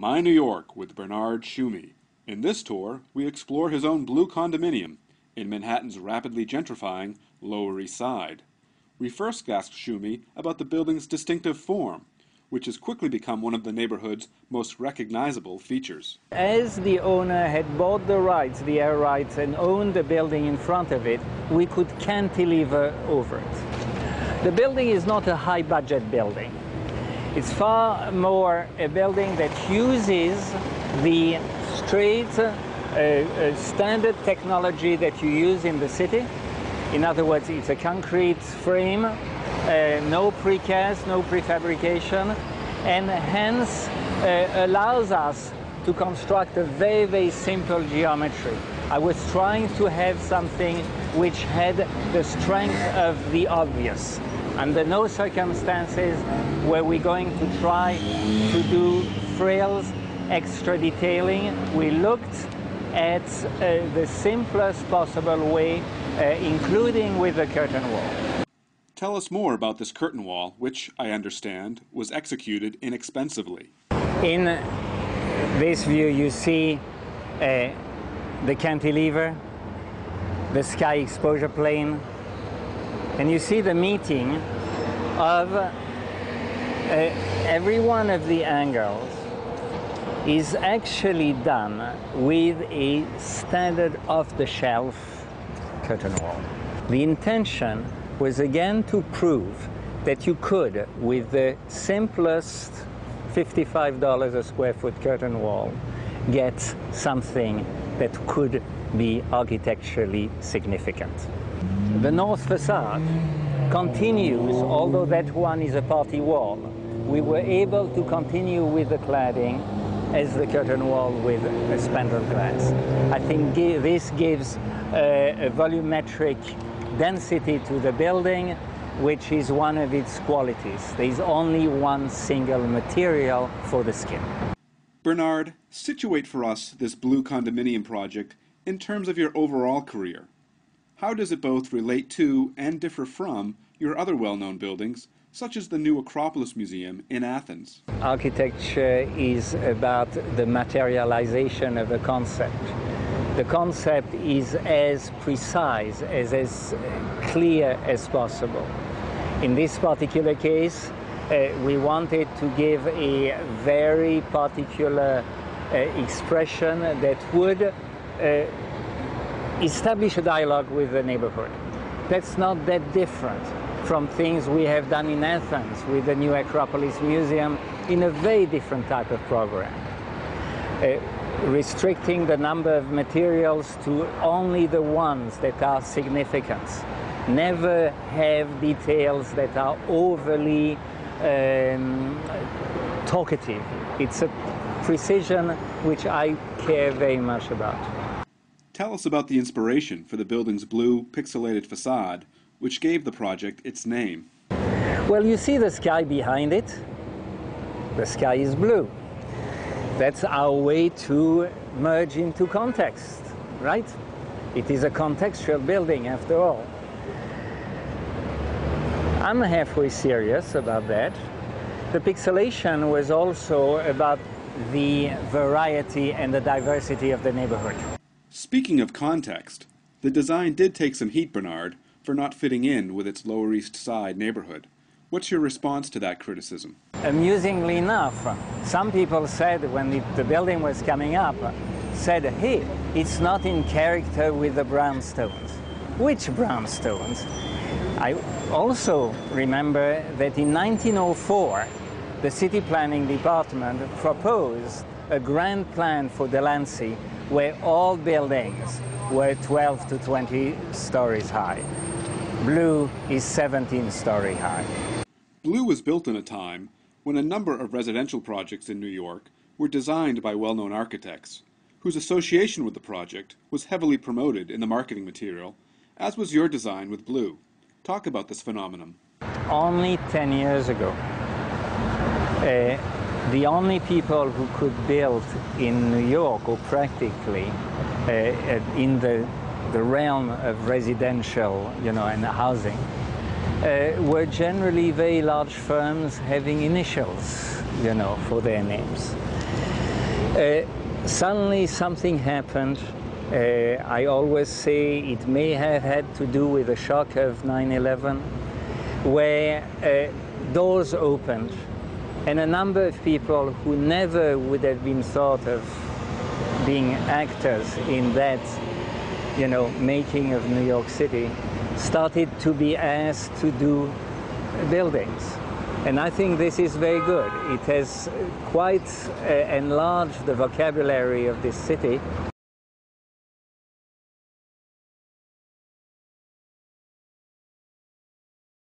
My New York with Bernard Schumi. In this tour, we explore his own blue condominium in Manhattan's rapidly gentrifying Lower East Side. We first asked Schumi about the building's distinctive form, which has quickly become one of the neighborhood's most recognizable features. As the owner had bought the rights, the air rights, and owned the building in front of it, we could cantilever over it. The building is not a high-budget building. It's far more a building that uses the straight, standard technology that you use in the city. In other words, it's a concrete frame, no precast, no prefabrication, and hence allows us to construct a very, very simple geometry. I was trying to have something which had the strength of the obvious. Under no circumstances were we going to try to do frills, extra detailing. We looked at the simplest possible way, including with the curtain wall. Tell us more about this curtain wall, which, I understand, was executed inexpensively. In this view, you see the cantilever, the sky exposure plane, and you see the meeting of every one of the angles is actually done with a standard off-the-shelf curtain wall. The intention was again to prove that you could, with the simplest $55 a square foot curtain wall, get something that could be architecturally significant. The north facade continues, although that one is a party wall. We were able to continue with the cladding as the curtain wall with a spandrel glass. I think this gives a volumetric density to the building, which is one of its qualities. There is only one single material for the skin. Bernard, situate for us this blue condominium project in terms of your overall career. How does it both relate to and differ from your other well-known buildings, such as the new Acropolis Museum in Athens? Architecture is about the materialization of a concept. The concept is as precise, as clear as possible. In this particular case, we wanted to give a very particular expression that would establish a dialogue with the neighborhood. That's not that different from things we have done in Athens with the new Acropolis Museum in a very different type of program. Restricting the number of materials to only the ones that are significant. Never have details that are overly talkative. It's a precision which I care very much about. Tell us about the inspiration for the building's blue, pixelated facade, which gave the project its name. Well, you see the sky behind it. The sky is blue. That's our way to merge into context, right? It is a contextual building, after all. I'm halfway serious about that. The pixelation was also about the variety and the diversity of the neighborhood. Speaking of context, the design did take some heat, Bernard, for not fitting in with its Lower East Side neighborhood. What's your response to that criticism? Amusingly enough, some people said when the building was coming up, said, hey, it's not in character with the brownstones. Which brownstones? I also remember that in 1904, the City Planning Department proposed a grand plan for Delancey where all buildings were 12 to 20 stories high. Blue is 17-story high. Blue was built in a time when a number of residential projects in New York were designed by well-known architects, whose association with the project was heavily promoted in the marketing material, as was your design with blue. Talk about this phenomenon. Only 10 years ago, the only people who could build in New York, or practically in the realm of residential, and housing, were generally very large firms having initials. you know, for their names. Suddenly something happened. I always say it may have had to do with the shock of 9/11, where doors opened and a number of people who never would have been thought of being actors in that, you know, making of New York City started to be asked to do buildings. And I think this is very good. It has quite enlarged the vocabulary of this city.